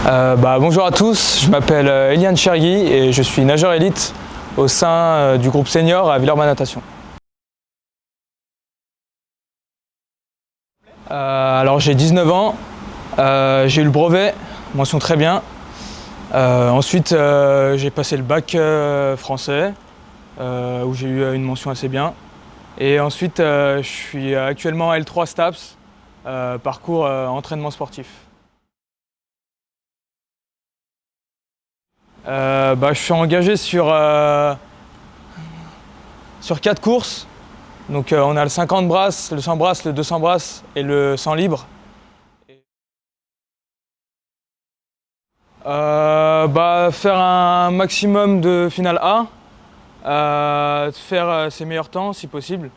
Bonjour à tous, je m'appelle Eliane Chergui et je suis nageur élite au sein du groupe senior à Villeurbanne Natation. Alors j'ai 19 ans, j'ai eu le brevet, mention très bien. Ensuite j'ai passé le bac français où j'ai eu une mention assez bien. Et ensuite je suis actuellement L3 STAPS, parcours entraînement sportif. Je suis engagé sur 4 courses. Donc on a le 50 brasses, le 100 brasses, le 200 brasses et le 100 libre. Faire un maximum de finale A, faire ses meilleurs temps si possible.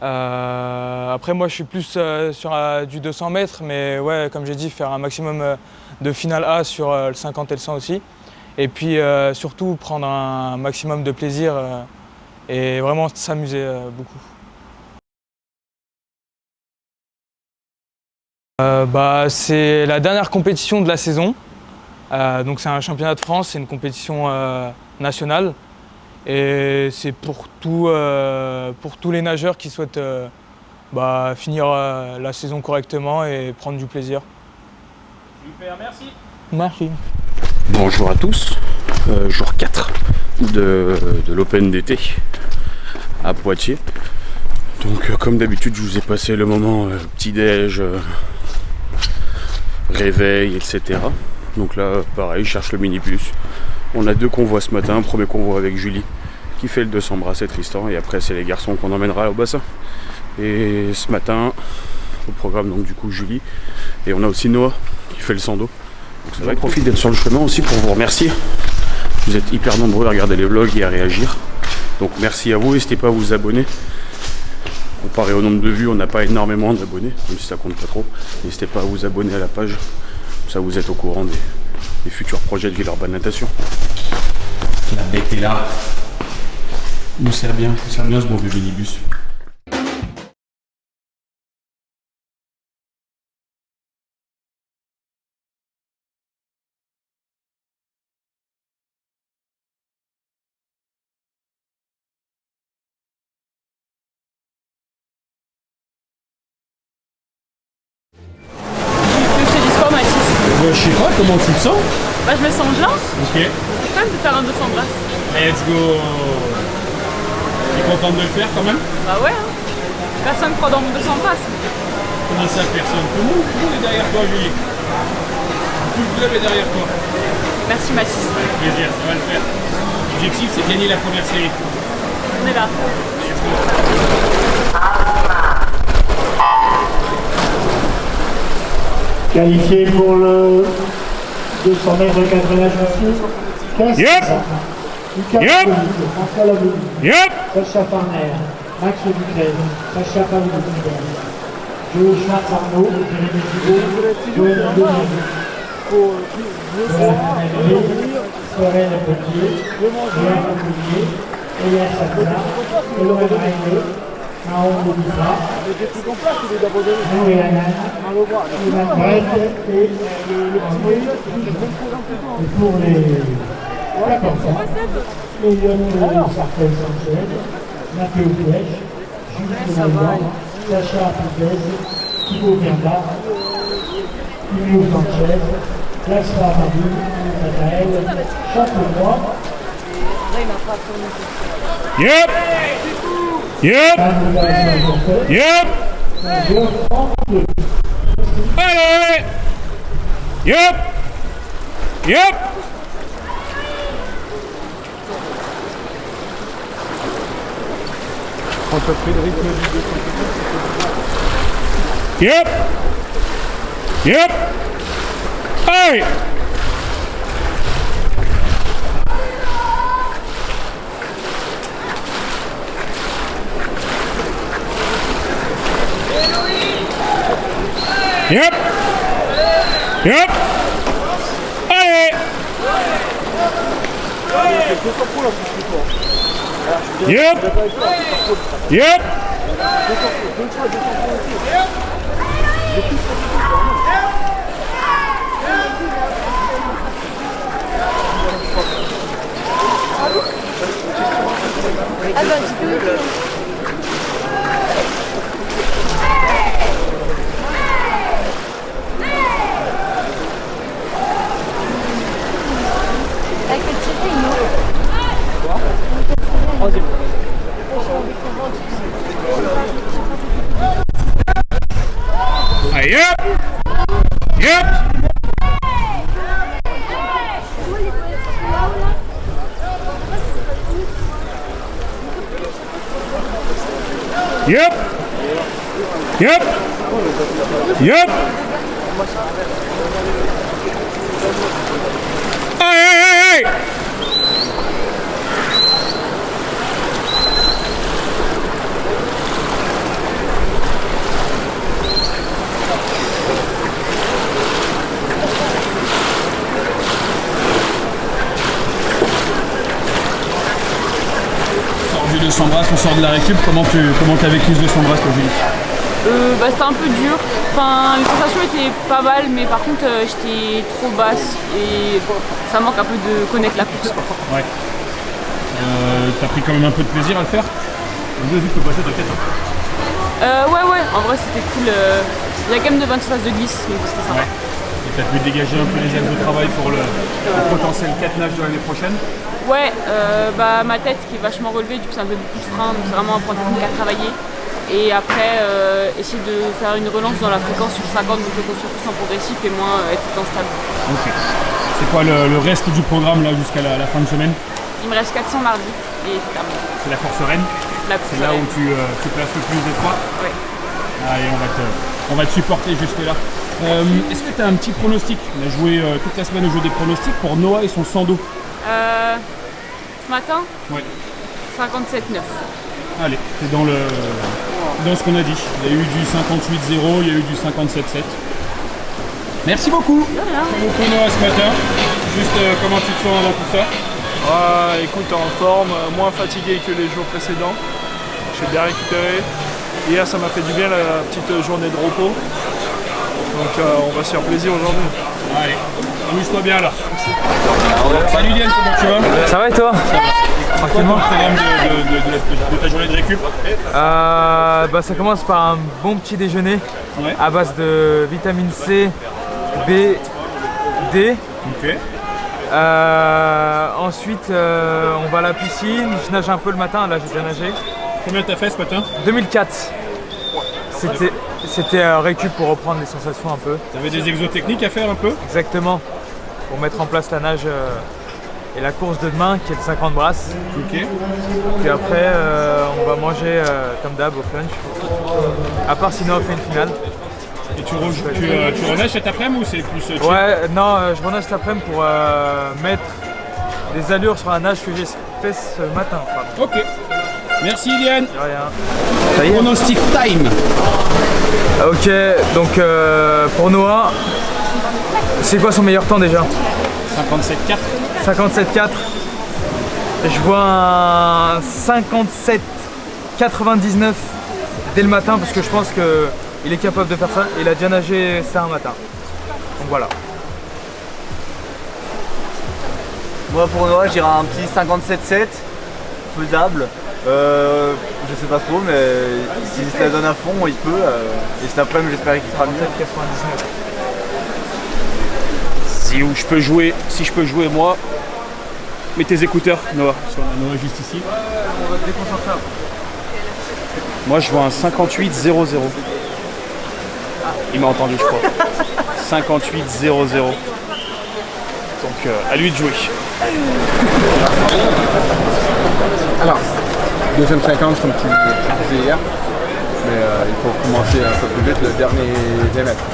Après moi je suis plus sur du 200 mètres, mais ouais, comme j'ai dit, faire un maximum de finale A sur le 50 et le 100 aussi. Et puis surtout prendre un maximum de plaisir et vraiment s'amuser beaucoup. C'est la dernière compétition de la saison. Donc c'est un championnat de France, c'est une compétition nationale. Et c'est pour tous les nageurs qui souhaitent finir la saison correctement et prendre du plaisir. Super, merci. Merci. Bonjour à tous, jour 4 de l'Open d'été à Poitiers. Donc comme d'habitude je vous ai passé le moment petit-déj, réveil, etc. Donc là pareil, je cherche le minibus. On a 2 convois ce matin, un premier convoi avec Julie qui fait le 200 brasses et Tristan, et après c'est les garçons qu'on emmènera au bassin. Et ce matin au programme donc du coup Julie, et on a aussi Noah qui fait le 100 dos. Donc je profite d'être sur le chemin aussi pour vous remercier. Vous êtes hyper nombreux à regarder les vlogs et à réagir. Donc merci à vous, n'hésitez pas à vous abonner. Comparé au nombre de vues, on n'a pas énormément d'abonnés, même si ça compte pas trop. N'hésitez pas à vous abonner à la page, comme ça vous êtes au courant des futurs projets de Villeurbanne Natation. La bête est là. Il nous sert bien ce bon vieux minibus. Je sais pas, comment tu le sens? Je me sens bien. Ok. C'est fun de faire un 200 brasses. Let's go. T'es contente de le faire quand même? Bah ouais, hein. Personne croit dans mon 200 brasses. Comment ça, personne? Tout le monde est derrière toi, Julie. Tout le club est derrière toi. Merci Mathis. Avec plaisir, ça va le faire. L'objectif, c'est de gagner la première série. On est là. Let's go. Qualifié pour le 200 mètres de 4 nages aussi. Yep. Yep. François Laboudi. Yep. Sacha Farner. Max Ducrèze. Sacha Pavlou. Joe Schwarz-Arnaud. Jérémy Thibault. Joël Dominique. Sorel Potier. Joël Potier. Elias Sakuna. Eloël Raïné. Mahon Boussa, Noé Hanan, Ivan Brett et pour les 14 ans, Lionel Sartel-Sanchez, Mathieu Flèche, Jules Lemoyne, Sacha Pizez, Thibaut Verda, Julio Sanchez, Gaspard Mabou, Nathaël Champenois. Yep. Yep. Yep. Allez. Yep. Yep. Quand tu as pris le rythme du 200, Yep. Yep. Allez. Yep. Yep. Allez. Yep. Yep. Ah bah tu peux. Avec le petit une autre. Troisième. Allez, hop! Yep! Yep! Yep! Yep! Hey! Du 200 brasses, on sort de la récup. Comment t'as vécu ce 200 brasses, toi, Julie? Bah, c'était un peu dur. Enfin, les sensations étaient pas mal, mais par contre, j'étais trop basse et ça manque un peu de connaître la course, quoi. Ouais. T'as pris quand même un peu de plaisir à le faire? Vous avez vu que le passer, t'inquiète. Ouais, en vrai, c'était cool. Il y a quand même de bonnes surfaces de glisse, donc c'était sympa. Ouais. Et t'as pu dégager un peu les axes de travail pour le potentiel 4 nages de l'année prochaine? Ouais, bah, ma tête qui est vachement relevée, du coup ça me fait beaucoup de frein, donc c'est vraiment un point technique à travailler. Et après, essayer de faire une relance dans la fréquence sur 50, donc le construire plus en progressif et moins être tout le temps stable. Ok. C'est quoi le reste du programme là jusqu'à la fin de semaine? Il me reste 400 mardi et c'est terminé. C'est la course reine? C'est là où tu places le plus d'étroit? Oui. Allez, on va te supporter jusque là. Est-ce que tu as un petit pronostic? On a joué toute la semaine au jeu des pronostics pour Noah et son Sando. Ce matin, Ouais. 57,9. Allez, c'est dans ce qu'on a dit. Il y a eu du 58,0, il y a eu du 57,7. Merci beaucoup. Merci beaucoup Noah ce matin. Juste comment tu te sens dans tout ça? Écoute, en forme, moins fatigué que les jours précédents. J'ai bien récupéré. Hier, ça m'a fait du bien la petite journée de repos. Donc on va se faire plaisir aujourd'hui. Allez, amuse-toi bien là. Salut Diane, comment tu vas? Ça va et toi? Tranquillement. Programme de ta journée de récup? Bah, ça commence par un bon petit déjeuner à base de vitamine C, B, D. Ok. Ensuite, on va à la piscine. Je nage un peu le matin. Là, j'ai déjà nagé. Combien t'as fait ce matin? 2004. C'était récup pour reprendre les sensations un peu. T'avais des exos techniques à faire un peu? Exactement. Pour mettre en place la nage et la course de demain qui est de 50 brasses. Ok. Puis après, on va manger comme d'hab au flunch. À part sinon on fait une finale. Et tu renages cet après-midi ou c'est plus chill? Ouais, non, je renage cet après-midi pour mettre des allures sur la nage que j'ai fait ce matin. Pardon. Ok. Merci Iliane. De rien. Pronostic time. Ok, donc pour Noah, c'est quoi son meilleur temps déjà? 57,4. 57,4. Je vois un 57,99 dès le matin parce que je pense qu'il est capable de faire ça. Il a déjà nagé ça un matin. Donc voilà. Moi pour Noah, j'irai un petit 57,7, faisable. Je sais pas trop, mais s'il se la donne à fond, il peut. Et cet après-midi, j'espère qu'il sera mieux. 57,99. Si je peux jouer moi, mets tes écouteurs, Noah. Parce qu'on a Noah juste ici. On va te déconcentrer. Moi je vois un 58,00. Il m'a entendu, je crois. 58,00. Donc à lui de jouer. Alors, deuxième 50 comme tu disais hier, mais il faut commencer un peu plus vite le dernier mètres.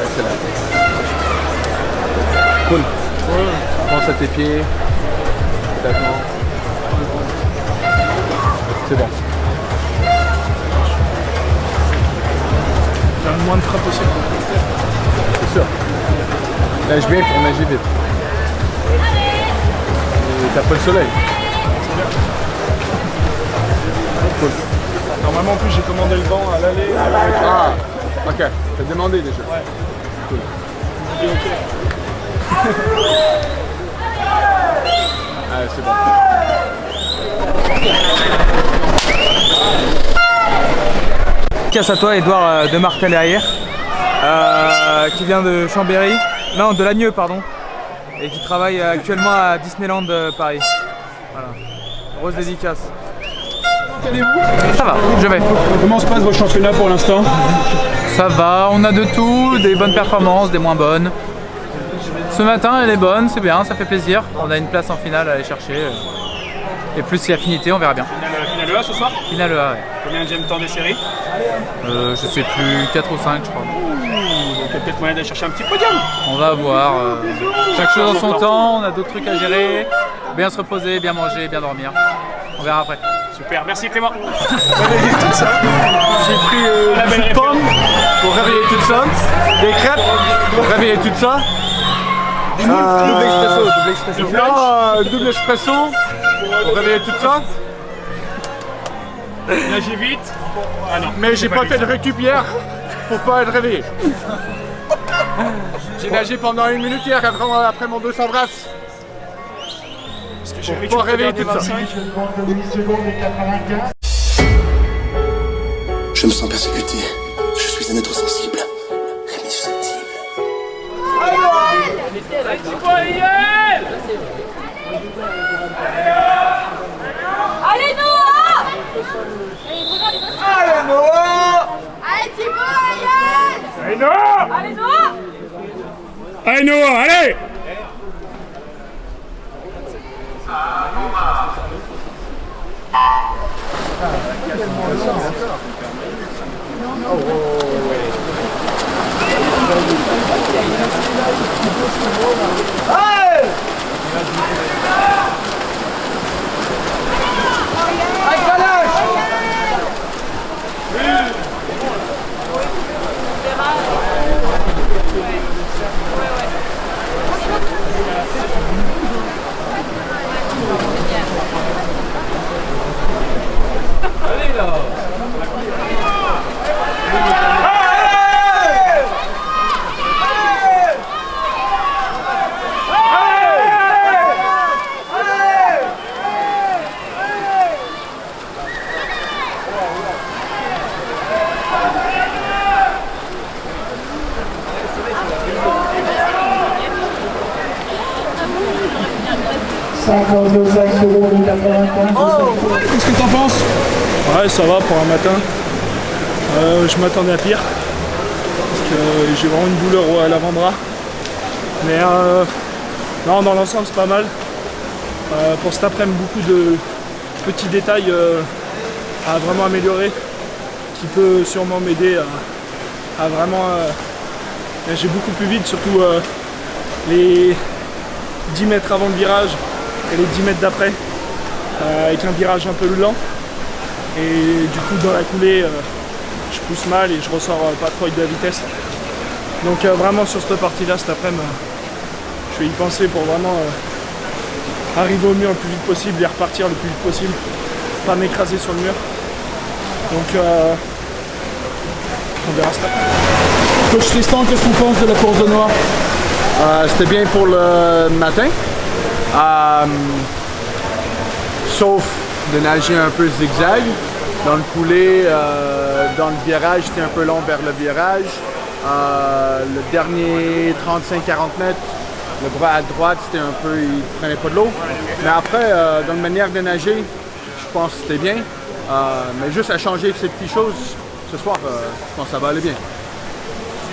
Excellent. Cool. Pense à tes pieds. Complètement. C'est bon. Faire le moins de frappe possible. C'est sûr. Nage bien pour nager vite. Et t'as pas le soleil. Cool. Normalement, en plus, j'ai commandé le vent à l'aller. Ah, ok. T'as demandé déjà. Ouais. Cool. Il dit ok. Ah, c'est bon. Casse à toi, Edouard de Martel-Derrière, qui vient de Chambéry, non, de Lagneux, pardon, et qui travaille actuellement à Disneyland Paris. Voilà. Grosse dédicace. Ça va, je vais. Comment se passe vos championnats pour l'instant? Ça va, on a de tout, des bonnes performances, des moins bonnes. Ce matin, elle est bonne, c'est bien, ça fait plaisir. On a une place en finale à aller chercher. Et plus si affinité, on verra bien. Finale EA ce soir? Finale EA, ouais. Combien de temps des séries? Je sais plus, 4 ou 5 je crois. Donc il y a peut-être moyen d'aller chercher un petit podium. On va voir. Chaque chose en son temps, on a d'autres trucs à gérer. Bien se reposer, bien manger, bien dormir. On verra après. Super, merci Clément. J'ai pris La belle une pomme pour réveiller tout ça, des crêpes pour réveiller tout ça. Double expresso. Non, double espresso pour réveiller tout ça. Nagez vite. Ah non. Mais j'ai pas fait de récup hier pour pas être réveillé. J'ai nagé pendant 1 minute hier après mon 200 brasses. Parce que j'ai Pour pas réveiller tout ça. Je me sens persécuté. Je suis un être sensible. Rémi susceptible. Allez Noah! Allez Noah! Allez Thibaut! Allez Noah! Allez Noah! Allez Noah, allez! Qu'est-ce que t'en penses? Ouais, ça va pour un matin. Je m'attendais à pire. Parce que j'ai vraiment une douleur à l'avant-bras. Mais non, dans l'ensemble, c'est pas mal. Pour cet après-midi, beaucoup de petits détails à vraiment améliorer qui peut sûrement m'aider à vraiment nager beaucoup plus vite, surtout les 10 mètres avant le virage et les 10 mètres d'après, avec un virage un peu lent. Et du coup, dans la coulée, je pousse mal et je ressors pas trop avec de la vitesse. Donc vraiment sur cette partie-là, cet après-midi, je vais y penser pour vraiment arriver au mur le plus vite possible et repartir le plus vite possible, pas m'écraser sur le mur. Donc on verra ça. Coach Tristan, qu'est-ce qu'on pense de la course de Noah? C'était bien pour le matin. Sauf de nager un peu zigzag. Dans le coulé, dans le virage, c'était un peu long vers le virage. Le dernier 35-40 mètres, le bras à droite, c'était un peu, il ne prenait pas de l'eau. Mais après, dans la manière de nager, je pense que c'était bien. Mais juste à changer ces petites choses, ce soir, je pense que ça va aller bien.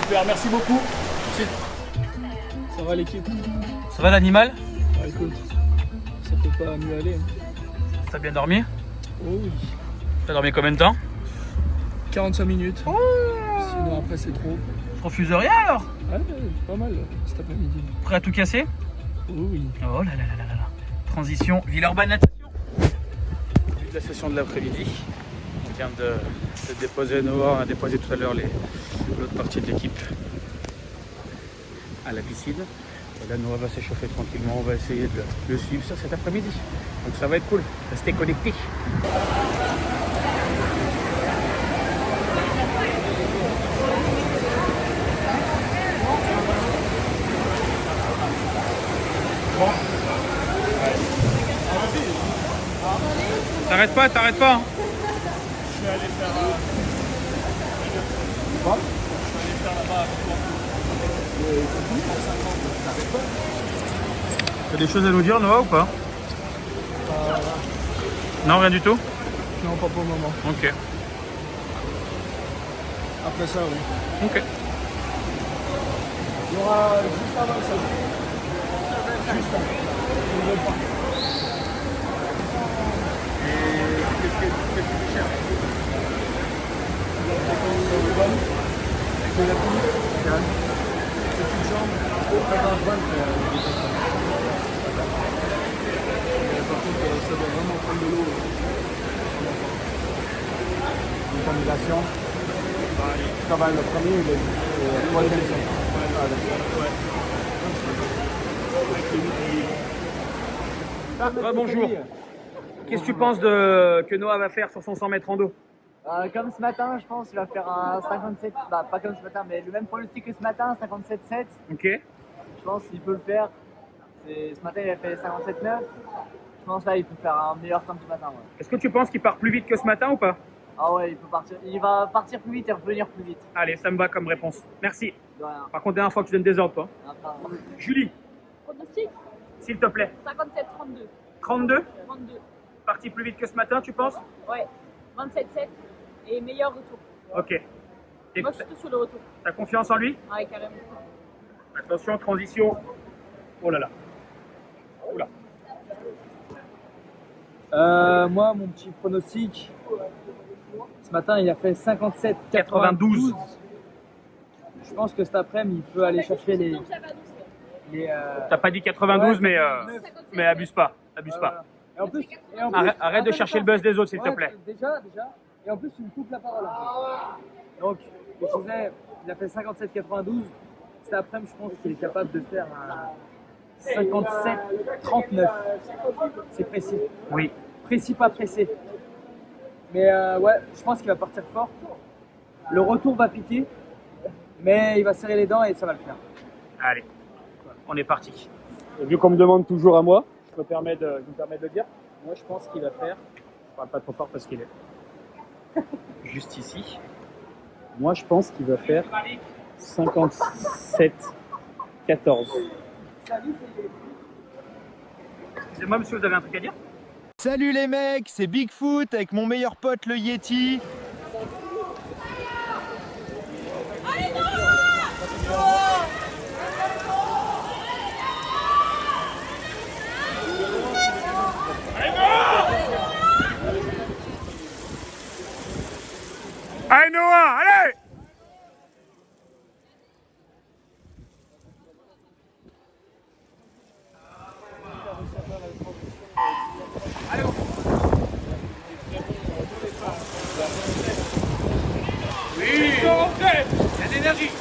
Super, merci beaucoup. Merci. Ça va l'équipe? Ça va l'animal? Ah, écoute, ça peut pas mieux aller. T'as bien dormi? Oh oui. T'as dormi combien de temps? 45 minutes. Oh, sinon après c'est trop. Tu refuses rien alors? Ouais, pas mal cet après-midi. Prêt à tout casser? Oh oui. Oh là là là là là. Transition Villeurbanne natation. Début de la session de l'après-midi. On vient de déposer Noah, on a déposé tout à l'heure l'autre partie de l'équipe à la piscine. Et là Noah va s'échauffer tranquillement, on va essayer de le suivre ça cet après-midi. Donc ça va être cool, restez connectés. Bon. T'arrêtes pas, t'arrêtes pas. Je vais aller faire là-bas avec toi. T'as des choses à nous dire, Noah, ou pas? Non, rien du tout? Non, pas pour le moment. Ok. Après ça, oui. Ok. Il y aura juste avant ça. Juste avant. Je ne veux pas. Et qu'est-ce que tu cherches? La fréquence bonne. De la pluie. Petite jambe. Fréquence bonne. Par contre, ça doit vraiment prendre de l'eau. Une combinaison. Ça va le premier, le troisième. Bonjour. Qu'est-ce que tu penses que Noah va faire sur son 100 mètres en dos? Comme ce matin, je pense qu'il va faire un 57, bah pas comme ce matin, mais le même pronostic que ce matin, 57,7. Ok. Je pense qu'il peut le faire. Ce matin, il a fait 57,9. Je pense là, il peut faire un meilleur temps que ce matin. Ouais. Est-ce que tu penses qu'il part plus vite que ce matin ou pas? Ah ouais, il peut partir. Il va partir plus vite et revenir plus vite. Allez, ça me va comme réponse. Merci. De rien. Par contre, dernière fois que tu donnes des ordres, toi. Julie, Pronostic s'il te plaît. 57-32. 32? 32. Parti plus vite que ce matin, tu penses? Ouais. 27-7 et meilleur retour. Ok. Et Moi, je suis tout sur le retour. t'as confiance en lui? Ouais, carrément. Attention, transition. Oh là là. Oula. Moi, mon petit pronostic, ce matin, il a fait 57,92. Je pense que cet après-midi, il peut aller chercher les T'as pas dit 92, mais abuse pas. Abuse pas. Et en plus, Arrête de chercher le buzz des autres, s'il te plaît. Déjà. Et en plus, tu me coupes la parole. Donc, je disais, il a fait 57,92. Cet après-midi, je pense qu'il est capable de faire un 57,39. C'est précis. Oui. Précis, pas pressé. Mais ouais, je pense qu'il va partir fort. Le retour va piquer, mais il va serrer les dents et ça va le faire. Allez, on est parti. Et vu qu'on me demande toujours à moi, je me permets de le dire. Moi, je pense qu'il va faire. Je parle pas trop fort parce qu'il est juste ici. Moi, je pense qu'il va faire 57,14. Excusez-moi, monsieur, vous avez un truc à dire? Salut les mecs, c'est Bigfoot avec mon meilleur pote le Yeti. Allez Noah, allez! Oui, il y a de l'énergie.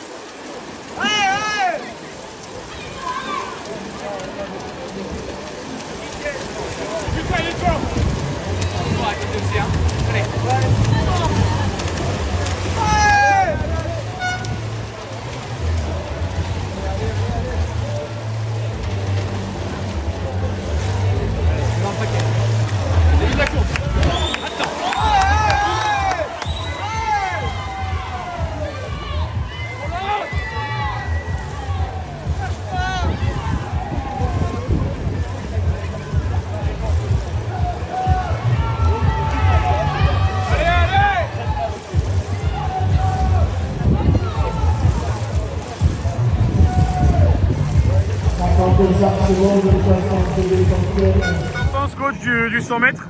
Qu'en penses coach du 100 mètres?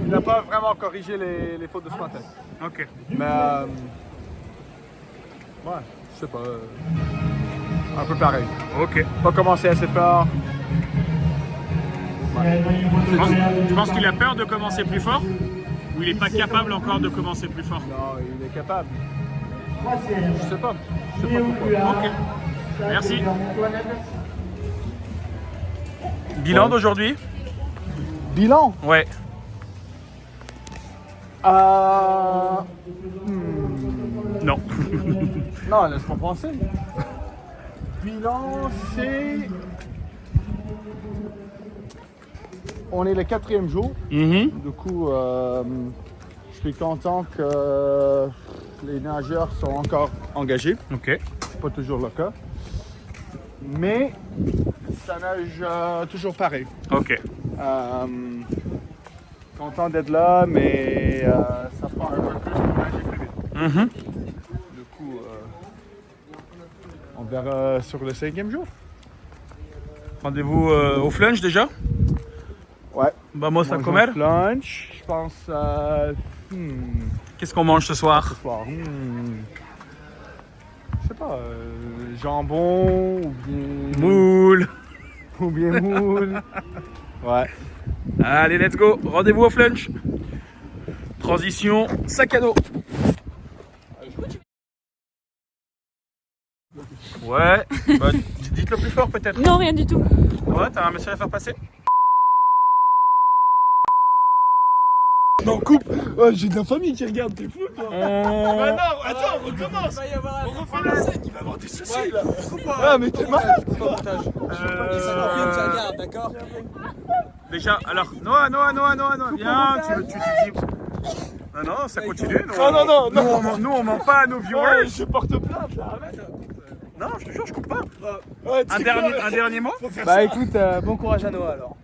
Il n'a pas vraiment corrigé les fautes de ce matin. Ok. Mais ouais, je sais pas. Un peu pareil. Ok. Pas commencé assez fort. Tu penses qu'il a peur de commencer plus fort? Ou il n'est pas capable encore de commencer plus fort? Non, il est capable. Je sais pas. Je sais pas pourquoi. Ok. Merci. Bilan d'aujourd'hui? Bilan? Ouais. Non. Non, laisse-moi penser. Bilan, c'est on est le 4e jour. Du coup, je suis content que les nageurs sont encore engagés. Ok. C'est pas toujours le cas. Mais ça nage toujours pareil. Ok. Content d'être là, mais ça prend un peu plus pour nager plus vite. Du coup, on verra sur le 5e jour. Rendez-vous au flunch déjà? Ouais. Vamos a Mange comer? un lunch, je pense. Qu'est-ce qu'on mange ce soir? Ce soir, je sais pas, jambon ou bien. Moule. Ou bien moule. Ouais. Allez, let's go. Rendez-vous au flunch. Transition, sac à dos. Ouais. Bah, dites-le plus fort peut-être. Non, rien du tout. Ouais, t'as un message à faire passer? Non, coupe. Oh, j'ai de la famille qui regarde, t'es fou toi. Ah non, attends, on recommence. On refait la scène, il va avoir des soucis là. Ah, mais t'es malade. D'accord. Déjà, alors, Noah, viens, tu dis. Non, ça continue. Nous, on ment pas à nos viewers. Je porte plainte là, arrête. Non, je te jure, je coupe pas. Ouais, Un dernier mot? Bah écoute, bon courage à Noah alors.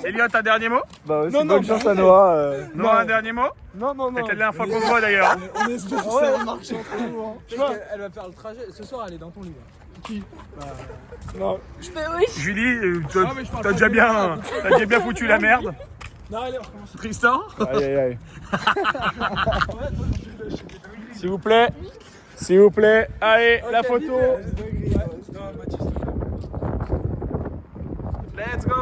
Elliot, un dernier mot? Bah aussi, bonne chance à Noah. Noah, un dernier mot? Non. C'est la dernière fois qu'on se voit d'ailleurs. On espère que ça va marcher entre nous. Tu vois, elle va faire le trajet. Ce soir, elle est dans ton lit. Qui? Non. Julie, t'as déjà bien foutu la merde. Non, allez, on recommence. Tristan? Aïe. S'il vous plaît, allez, la photo. Let's go.